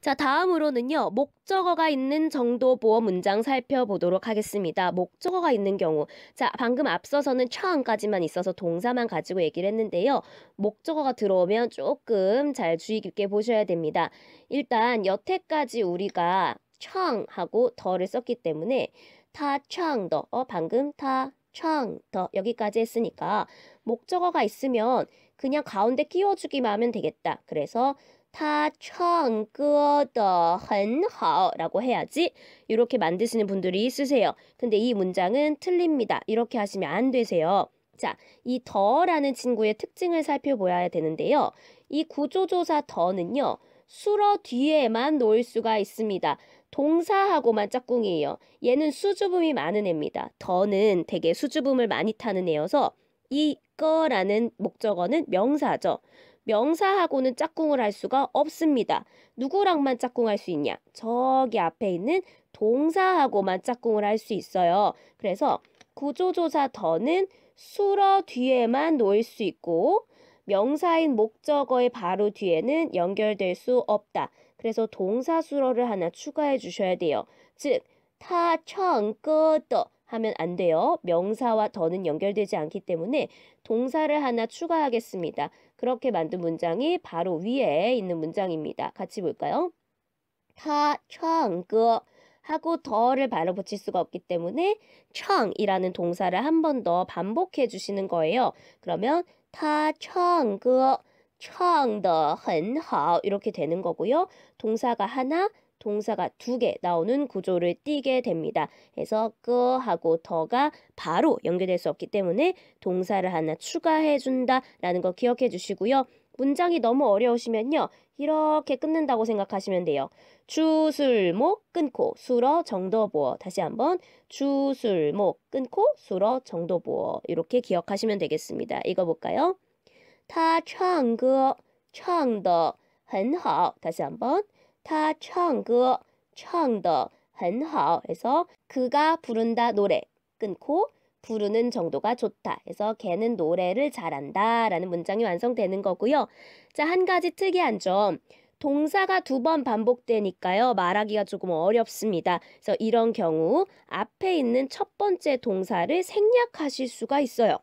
자, 다음으로는요, 목적어가 있는 정도보어 문장 살펴보도록 하겠습니다. 목적어가 있는 경우. 자, 방금 앞서서는 청까지만 있어서 동사만 가지고 얘기를 했는데요. 목적어가 들어오면 조금 잘 주의 깊게 보셔야 됩니다. 일단 여태까지 우리가 청하고 더를 썼기 때문에 타청더, 방금 타청더 여기까지 했으니까 목적어가 있으면 그냥 가운데 끼워주기만 하면 되겠다. 그래서 他唱歌的很好 라고 해야지. 이렇게 만드시는 분들이 있으세요. 근데 이 문장은 틀립니다. 이렇게 하시면 안 되세요. 자, 이 더라는 친구의 특징을 살펴봐야 되는데요. 이 구조조사 더는요. 수러 뒤에만 놓을 수가 있습니다. 동사하고만 짝꿍이에요. 얘는 수주음이 많은 애입니다. 더는 되게 수주음을 많이 타는 애여서 이거라는 목적어는 명사죠. 명사하고는 짝꿍을 할 수가 없습니다. 누구랑만 짝꿍할 수 있냐? 저기 앞에 있는 동사하고만 짝꿍을 할 수 있어요. 그래서 구조조사 더는 수러 뒤에만 놓일 수 있고 명사인 목적어의 바로 뒤에는 연결될 수 없다. 그래서 동사 수러를 하나 추가해 주셔야 돼요. 즉, 타청꺼더 하면 안 돼요. 명사와 더는 연결되지 않기 때문에 동사를 하나 추가하겠습니다. 그렇게 만든 문장이 바로 위에 있는 문장입니다. 같이 볼까요? 他唱歌 하고 더를 바로 붙일 수가 없기 때문에 청이라는 동사를 한 번 더 반복해 주시는 거예요. 그러면 他唱歌 唱得很好 이렇게 되는 거고요. 동사가 하나, 동사가 두 개 나오는 구조를 띠게 됩니다. 그래서 끄하고 더가 바로 연결될 수 없기 때문에 동사를 하나 추가해 준다라는 거 기억해 주시고요. 문장이 너무 어려우시면요. 이렇게 끊는다고 생각하시면 돼요. 주술목 끊고 수러 정도보어. 다시 한번 주술목 끊고 수러 정도보어. 이렇게 기억하시면 되겠습니다. 읽어볼까요? 他唱歌唱得很好. 다시 한번 他唱歌唱得很好 해서 그가 부른다 노래 끊고 부르는 정도가 좋다. 해서 걔는 노래를 잘한다 라는 문장이 완성되는 거고요. 자, 한 가지 특이한 점. 동사가 두 번 반복되니까요. 말하기가 조금 어렵습니다. 그래서 이런 경우 앞에 있는 첫 번째 동사를 생략하실 수가 있어요.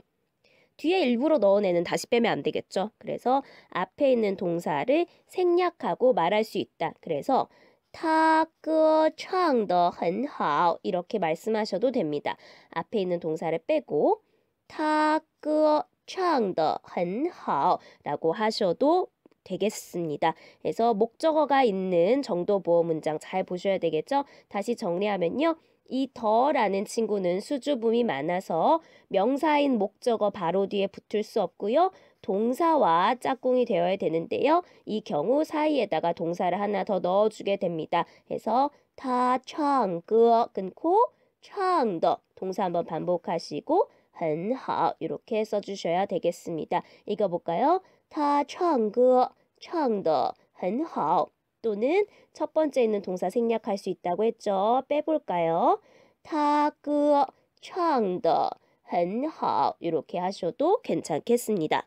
뒤에 일부러 넣은 애는 다시 빼면 안 되겠죠. 그래서 앞에 있는 동사를 생략하고 말할 수 있다. 그래서 他歌唱得很好 이렇게 말씀하셔도 됩니다. 앞에 있는 동사를 빼고 他歌唱得很好 라고 하셔도 되겠습니다. 그래서 목적어가 있는 정도보어 문장 잘 보셔야 되겠죠? 다시 정리하면요. 이 더라는 친구는 수주음이 많아서 명사인 목적어 바로 뒤에 붙을 수 없고요. 동사와 짝꿍이 되어야 되는데요. 이 경우 사이에다가 동사를 하나 더 넣어주게 됩니다. 그래서 他唱歌 끊고 唱的 동사 한번 반복하시고 很好 이렇게 써주셔야 되겠습니다. 읽어볼까요? 他唱歌唱得很好 또는 첫 번째 있는 동사 생략할 수 있다고 했죠. 빼볼까요? 他歌唱得很好 이렇게 하셔도 괜찮겠습니다.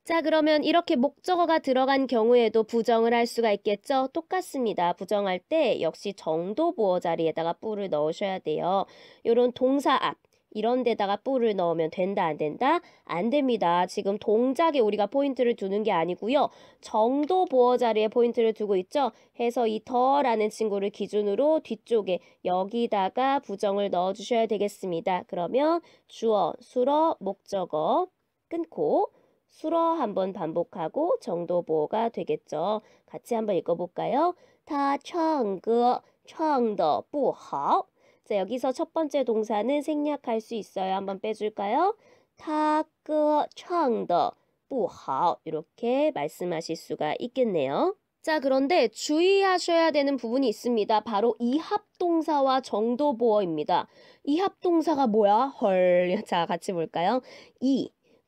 자, 그러면 이렇게 목적어가 들어간 경우에도 부정을 할 수가 있겠죠? 똑같습니다. 부정할 때 역시 정도보어 자리에다가 뿔을 넣으셔야 돼요. 이런 동사 앞. 이런 데다가 뿔을 넣으면 된다, 안 된다? 안 됩니다. 지금 동작에 우리가 포인트를 두는 게 아니고요. 정도보어 자리에 포인트를 두고 있죠? 해서 이 더라는 친구를 기준으로 뒤쪽에 여기다가 부정을 넣어주셔야 되겠습니다. 그러면 주어, 수러, 목적어 끊고 수러 한번 반복하고 정도보어가 되겠죠. 같이 한번 읽어볼까요? 他唱歌唱得不好 자, 여기서 첫 번째 동사는 생략할 수 있어요. 한번 빼줄까요? 他歌唱得不好 이렇게 말씀하실 수가 있겠네요. 자, 그런데 주의하셔야 되는 부분이 있습니다. 바로 이합동사와 정도보어입니다. 이합동사가 뭐야? 헐. 자, 같이 볼까요?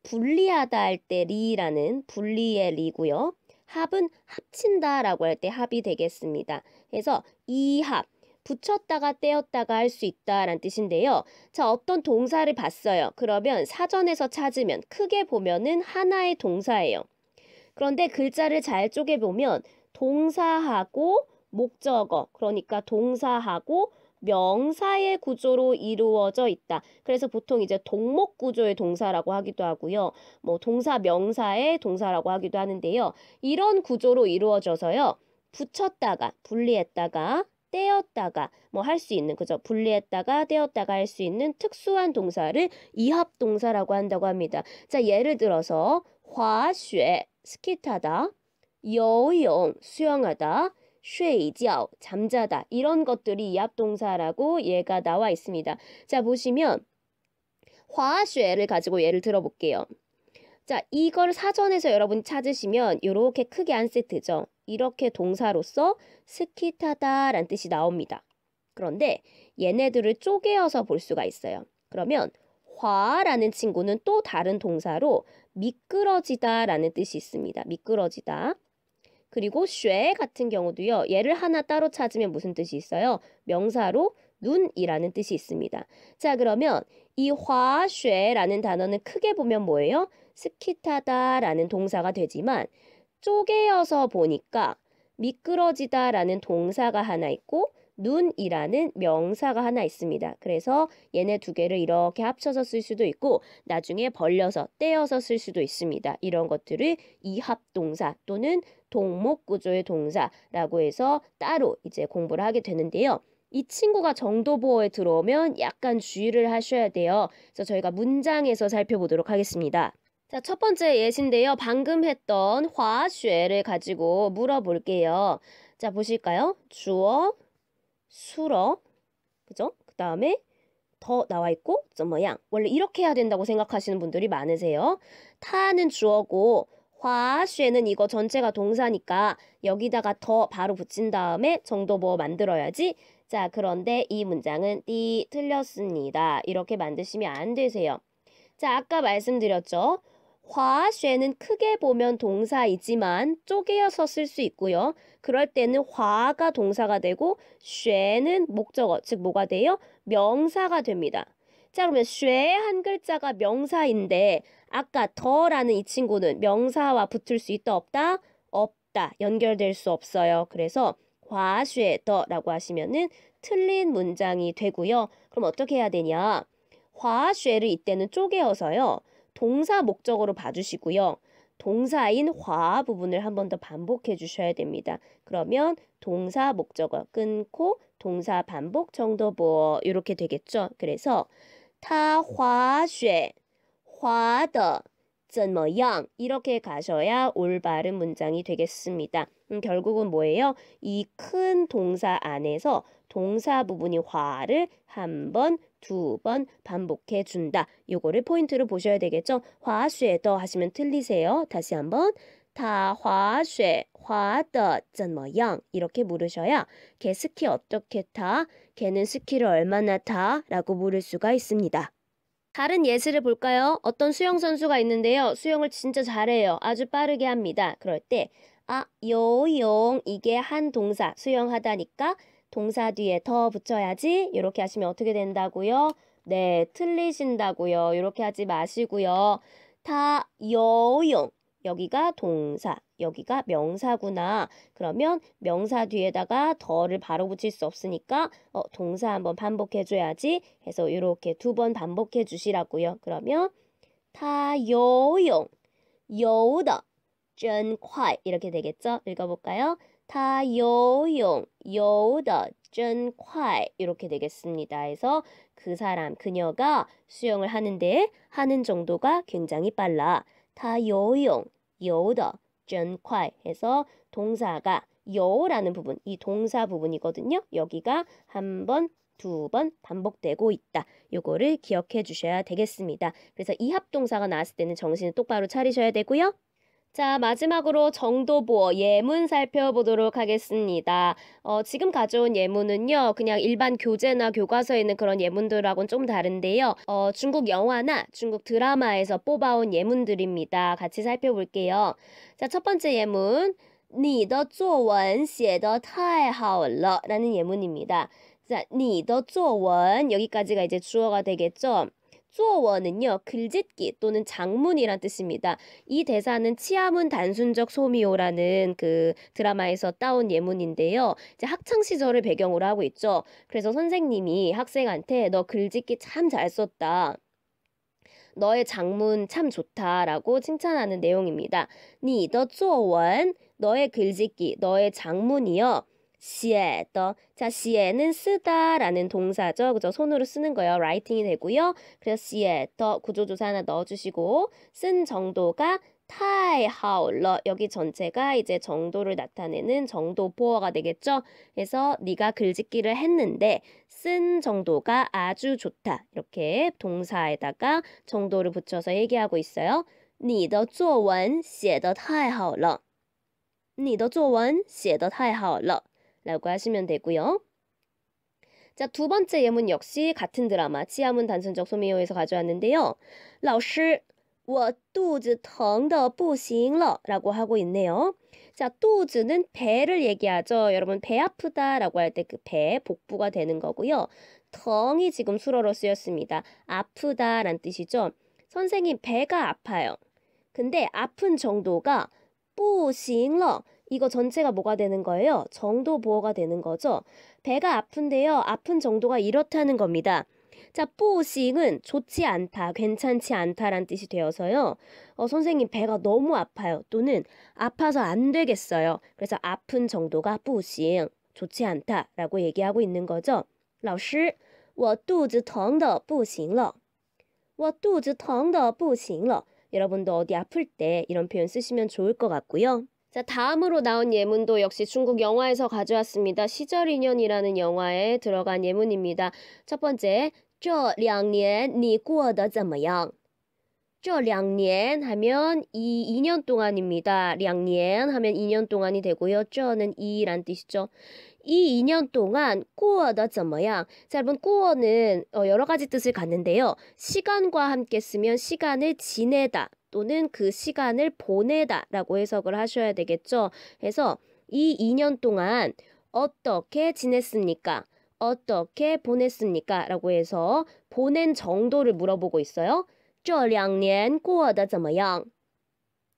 분리하다 할 때 리라는 분리의 리고요. 합은 합친다라고 할 때 합이 되겠습니다. 그래서 이합. 붙였다가 떼었다가 할 수 있다라는 뜻인데요. 자, 어떤 동사를 봤어요. 그러면 사전에서 찾으면 크게 보면은 하나의 동사예요. 그런데 글자를 잘 쪼개보면 동사하고 목적어, 그러니까 동사하고 명사의 구조로 이루어져 있다. 그래서 보통 이제 동목 구조의 동사라고 하기도 하고요. 뭐 동사 명사의 동사라고 하기도 하는데요. 이런 구조로 이루어져서요. 붙였다가, 분리했다가, 떼었다가 뭐 할 수 있는, 그죠? 분리했다가 떼었다가 할 수 있는 특수한 동사를 이합동사라고 한다고 합니다. 자, 예를 들어서 滑雪 스키 타다, 游泳 수영하다, 睡觉 잠자다 이런 것들이 이합동사라고 얘가 나와 있습니다. 자, 보시면 滑雪를 가지고 예를 들어볼게요. 자, 이걸 사전에서 여러분 찾으시면 이렇게 크게 한 세트죠. 이렇게 동사로서 스키 타다라는 뜻이 나옵니다. 그런데 얘네들을 쪼개어서 볼 수가 있어요. 그러면 화라는 친구는 또 다른 동사로 미끄러지다라는 뜻이 있습니다. 미끄러지다. 그리고 쉐 같은 경우도요. 얘를 하나 따로 찾으면 무슨 뜻이 있어요? 명사로 눈이라는 뜻이 있습니다. 자, 그러면 이 화쉐라는 단어는 크게 보면 뭐예요? 스키 타다라는 동사가 되지만 쪼개어서 보니까 미끄러지다라는 동사가 하나 있고 눈이라는 명사가 하나 있습니다. 그래서 얘네 두 개를 이렇게 합쳐서 쓸 수도 있고 나중에 벌려서 떼어서 쓸 수도 있습니다. 이런 것들을 이합동사 또는 동목구조의 동사라고 해서 따로 이제 공부를 하게 되는데요. 이 친구가 정도보어에 들어오면 약간 주의를 하셔야 돼요. 그래서 저희가 문장에서 살펴보도록 하겠습니다. 자, 첫 번째 예시인데요. 방금 했던 화쉐를 가지고 물어볼게요. 자, 보실까요? 주어, 수러, 그죠? 그 다음에 더 나와 있고, 怎么样? 원래 이렇게 해야 된다고 생각하시는 분들이 많으세요. 타는 주어고, 화쉐는 이거 전체가 동사니까 여기다가 더 바로 붙인 다음에 정도보어 만들어야지. 자, 그런데 이 문장은 틀렸습니다. 이렇게 만드시면 안 되세요. 자, 아까 말씀드렸죠. 화쉐는 크게 보면 동사이지만 쪼개어서 쓸 수 있고요. 그럴 때는 화가 동사가 되고 쉐는 목적어, 즉 뭐가 돼요? 명사가 됩니다. 자, 그러면 쉐 한 글자가 명사인데 아까 더라는 이 친구는 명사와 붙을 수 있다 없다? 없다. 연결될 수 없어요. 그래서 화쉐 더라고 하시면은 틀린 문장이 되고요. 그럼 어떻게 해야 되냐? 화쉐를 이때는 쪼개어서요. 동사 목적어로 봐주시고요. 동사인 화 부분을 한 번 더 반복해 주셔야 됩니다. 그러면 동사 목적어 끊고 동사 반복 정도보어 이렇게 되겠죠. 그래서 他滑雪滑得怎么样 이렇게 가셔야 올바른 문장이 되겠습니다. 결국은 뭐예요? 이 큰 동사 안에서 동사 부분이 화를 한 번, 두 번 반복해 준다. 요거를 포인트로 보셔야 되겠죠? 滑雪的 하시면 틀리세요. 다시 한번 他滑雪滑得怎么样 이렇게 물으셔야 걔 스키 어떻게 타? 걔는 스키를 얼마나 타? 라고 물을 수가 있습니다. 다른 예시를 볼까요? 어떤 수영 선수가 있는데요. 수영을 진짜 잘해요. 아주 빠르게 합니다. 그럴 때 요용 이게 한 동사 수영하다니까 동사 뒤에 더 붙여야지. 이렇게 하시면 어떻게 된다고요? 네, 틀리신다고요. 이렇게 하지 마시고요. 다 요용 여기가 동사, 여기가 명사구나. 그러면 명사 뒤에다가 더를 바로 붙일 수 없으니까 동사 한번 반복해줘야지 해서 이렇게 두 번 반복해 주시라고요. 그러면 他游泳游得真快 이렇게 되겠죠? 읽어볼까요? 他游泳游得真快 이렇게 되겠습니다. 해서 그 사람, 그녀가 수영을 하는데 하는 정도가 굉장히 빨라. 他游泳游得真快 해서 동사가 요라는 부분, 이 동사 부분이거든요. 여기가 한 번, 두 번 반복되고 있다. 요거를 기억해 주셔야 되겠습니다. 그래서 이합동사가 나왔을 때는 정신을 똑바로 차리셔야 되고요. 자, 마지막으로 정도보어 예문 살펴보도록 하겠습니다. 지금 가져온 예문은요, 그냥 일반 교재나 교과서에 있는 그런 예문들하고는 좀 다른데요. 중국 영화나 중국 드라마에서 뽑아온 예문들입니다. 같이 살펴볼게요. 자, 첫 번째 예문. 你的作文写得太好了 라는 예문입니다. 자, 你的作文 여기까지가 이제 주어가 되겠죠. 쪼워는요, 글짓기 또는 장문이란 뜻입니다. 이 대사는 치아문 단순적 소미오라는 그 드라마에서 따온 예문인데요. 이제 학창 시절을 배경으로 하고 있죠. 그래서 선생님이 학생한테 너 글짓기 참 잘 썼다. 너의 장문 참 좋다라고 칭찬하는 내용입니다. 你的作文, 너의 글짓기, 너의 장문이요. 写的. 자, 写는 쓰다라는 동사죠. 그죠? 손으로 쓰는 거예요. writing이 되고요. 그래서 写的 구조조사 하나 넣어주시고 쓴 정도가 太好了. 여기 전체가 이제 정도를 나타내는 정도 보어가 되겠죠. 그래서 네가 글짓기를 했는데 쓴 정도가 아주 좋다. 이렇게 동사에다가 정도를 붙여서 얘기하고 있어요. 你的作文写得太好了.你的作文写得太好了. 라고 하시면 되고요. 자, 두 번째 예문 역시 같은 드라마 치아문 단순적 소미호에서 가져왔는데요. 老师,我肚子疼得不行了 라고 하고 있네요. 자, 肚子는 배를 얘기하죠. 여러분 배 아프다라고 할 때 그 배, 복부가 되는 거고요. 덩이 지금 수로로 쓰였습니다. 아프다란 뜻이죠. 선생님 배가 아파요. 근데 아픈 정도가 不行了 이거 전체가 뭐가 되는 거예요? 정도 보어가 되는 거죠. 배가 아픈데요. 아픈 정도가 이렇다는 겁니다. 자, 不行은 좋지 않다, 괜찮지 않다란 뜻이 되어서요. 선생님 배가 너무 아파요. 또는 아파서 안 되겠어요. 그래서 아픈 정도가 不行, 좋지 않다라고 얘기하고 있는 거죠. 老师,我肚子疼得不行了.我肚子疼得不行了. 여러분도 어디 아플 때 이런 표현 쓰시면 좋을 것 같고요. 자, 다음으로 나온 예문도 역시 중국 영화에서 가져왔습니다. 시절 인연이라는 영화에 들어간 예문입니다. 첫 번째, 这两年你过得怎么样?这两年 하면 이 2년 동안입니다. 2년 하면 2년 동안이 되고요. 这는 이란 뜻이죠. 이 2년 동안 过得怎么样? 자, 여러분 过는 여러 가지 뜻을 갖는데요. 시간과 함께 쓰면 시간을 지내다 또는 그 시간을 보내다 라고 해석을 하셔야 되겠죠. 그래서 이 2년 동안 어떻게 지냈습니까? 어떻게 보냈습니까? 라고 해서 보낸 정도를 물어보고 있어요. 这两年过得怎么样?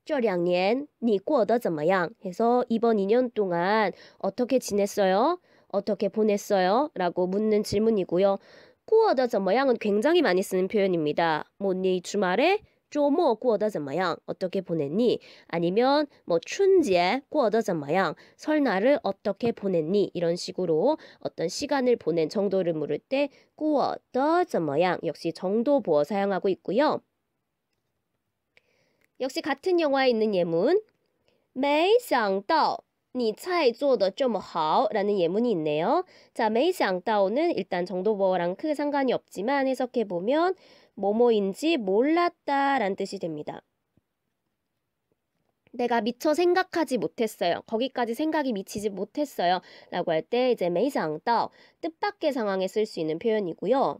这两年你过得怎么样? 해서 이번 2년 동안 어떻게 지냈어요? 어떻게 보냈어요? 라고 묻는 질문이고요. 过得怎么样은 굉장히 많이 쓰는 표현입니다. 뭐 네 주말에 周末过得怎么样? 어떻게 보냈니? 아니면 뭐 춘제 过得怎么样? 설날을 어떻게 보냈니? 이런 식으로 어떤 시간을 보낸 정도를 물을 때 过得怎么样? 역시 정도 보어 사용하고 있고요. 역시 같은 영화에 있는 예문 没想到你菜做得这么好 라는 예문이 있네요. 자, 没想到는 일단 정도 보어랑 크게 상관이 없지만 해석해보면 뭐뭐인지 몰랐다 라는 뜻이 됩니다. 내가 미처 생각하지 못했어요. 거기까지 생각이 미치지 못했어요. 라고 할 때 이제 没想到 뜻밖의 상황에 쓸 수 있는 표현이고요.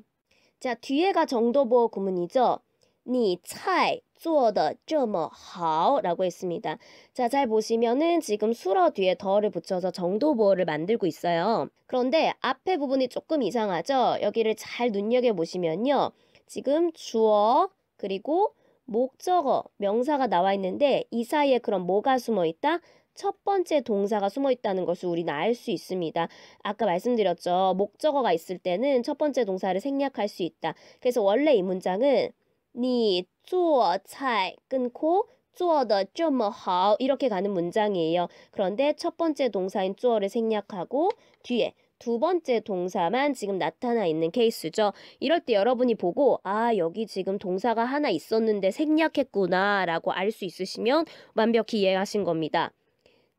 자, 뒤에가 정도 보어 구문이죠. 你菜做得这么好 라고 했습니다. 자, 잘 보시면은 지금 수러 뒤에 더를 붙여서 정도 보어를 만들고 있어요. 그런데 앞에 부분이 조금 이상하죠? 여기를 잘 눈여겨보시면요. 지금 주어 그리고 목적어, 명사가 나와 있는데 이 사이에 그럼 뭐가 숨어 있다? 첫 번째 동사가 숨어 있다는 것을 우리는 알 수 있습니다. 아까 말씀드렸죠. 목적어가 있을 때는 첫 번째 동사를 생략할 수 있다. 그래서 원래 이 문장은 你做菜 끊고 做得这么好 이렇게 가는 문장이에요. 그런데 첫 번째 동사인 做를 생략하고 뒤에 두 번째 동사만 지금 나타나 있는 케이스죠. 이럴 때 여러분이 보고 아, 여기 지금 동사가 하나 있었는데 생략했구나 라고 알 수 있으시면 완벽히 이해하신 겁니다.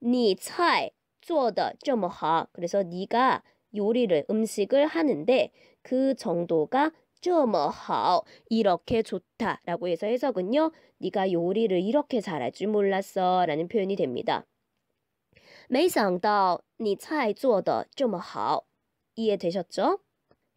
你菜做得这么好 그래서 네가 요리를 음식을 하는데 그 정도가 这么好 이렇게 좋다 라고 해서 해석은요. 네가 요리를 이렇게 잘할 줄 몰랐어 라는 표현이 됩니다. 没想到你菜做得这么好 이해되셨죠?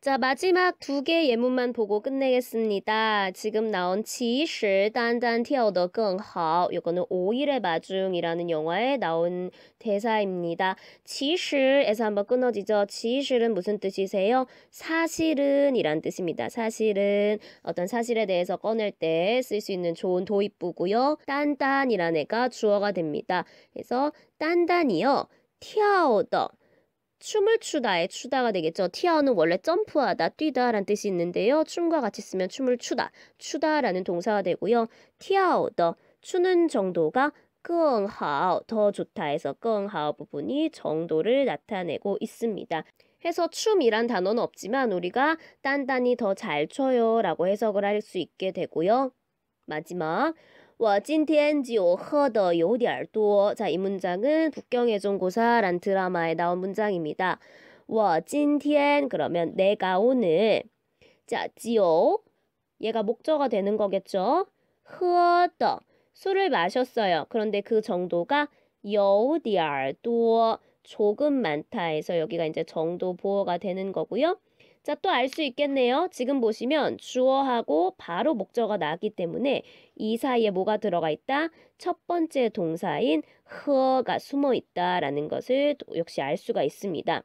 자, 마지막 두 개 예문만 보고 끝내겠습니다. 지금 나온 其实单单跳得更好. 이거는 5일의 마중이라는 영화에 나온 대사입니다. 其实에서 한번 끊어지죠. 其实은 무슨 뜻이세요? 사실은 이란 뜻입니다. 사실은 어떤 사실에 대해서 꺼낼 때 쓸 수 있는 좋은 도입부고요. 딴딴이란 애가 주어가 됩니다. 그래서 딴딴이요. 跳的 춤을 추다의 추다가 되겠죠. 티아오는 원래 점프하다, 뛰다 라는 뜻이 있는데요. 춤과 같이 쓰면 춤을 추다, 추다라는 동사가 되고요. 티아오더, 추는 정도가 更好, 더 좋다 해서 更好 부분이 정도를 나타내고 있습니다. 해서 춤이란 단어는 없지만 우리가 단단히 더 잘 춰요 라고 해석을 할 수 있게 되고요. 마지막 我今天酒喝的有点多. 자, 이 문장은 북경예종고사란 드라마에 나온 문장입니다. 我今天 그러면 내가 오늘. 자, 酒 얘가 목적어가 되는 거겠죠. 喝的 술을 마셨어요. 그런데 그 정도가 有点多 조금 많다 해서 여기가 이제 정도 보어가 되는 거고요. 자, 또 알 수 있겠네요. 지금 보시면 주어하고 바로 목적어가 나왔기 때문에 이 사이에 뭐가 들어가 있다? 첫 번째 동사인 허가 숨어 있다라는 것을 역시 알 수가 있습니다.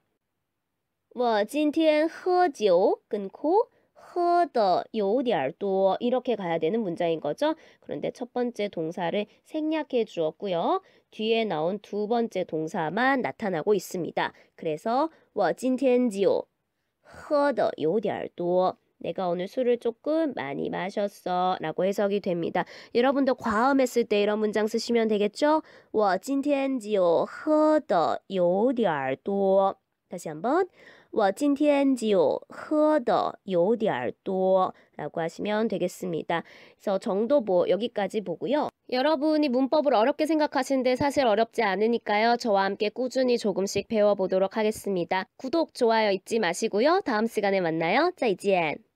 我今天喝酒 끊고 喝的有点多 이렇게 가야 되는 문장인 거죠. 그런데 첫 번째 동사를 생략해 주었고요. 뒤에 나온 두 번째 동사만 나타나고 있습니다. 그래서 我今天酒喝的有点多. 내가 오늘 술을 조금 많이 마셨어 라고 해석이 됩니다. 여러분도 과음했을 때 이런 문장 쓰시면 되겠죠? 我今天酒喝的有点多. 다시 한번 我今天酒喝的有点多 라고 하시면 되겠습니다. 그래서 정도보 여기까지 보고요. 여러분이 문법을 어렵게 생각하시는데 사실 어렵지 않으니까요. 저와 함께 꾸준히 조금씩 배워보도록 하겠습니다. 구독, 좋아요 잊지 마시고요. 다음 시간에 만나요. 再见.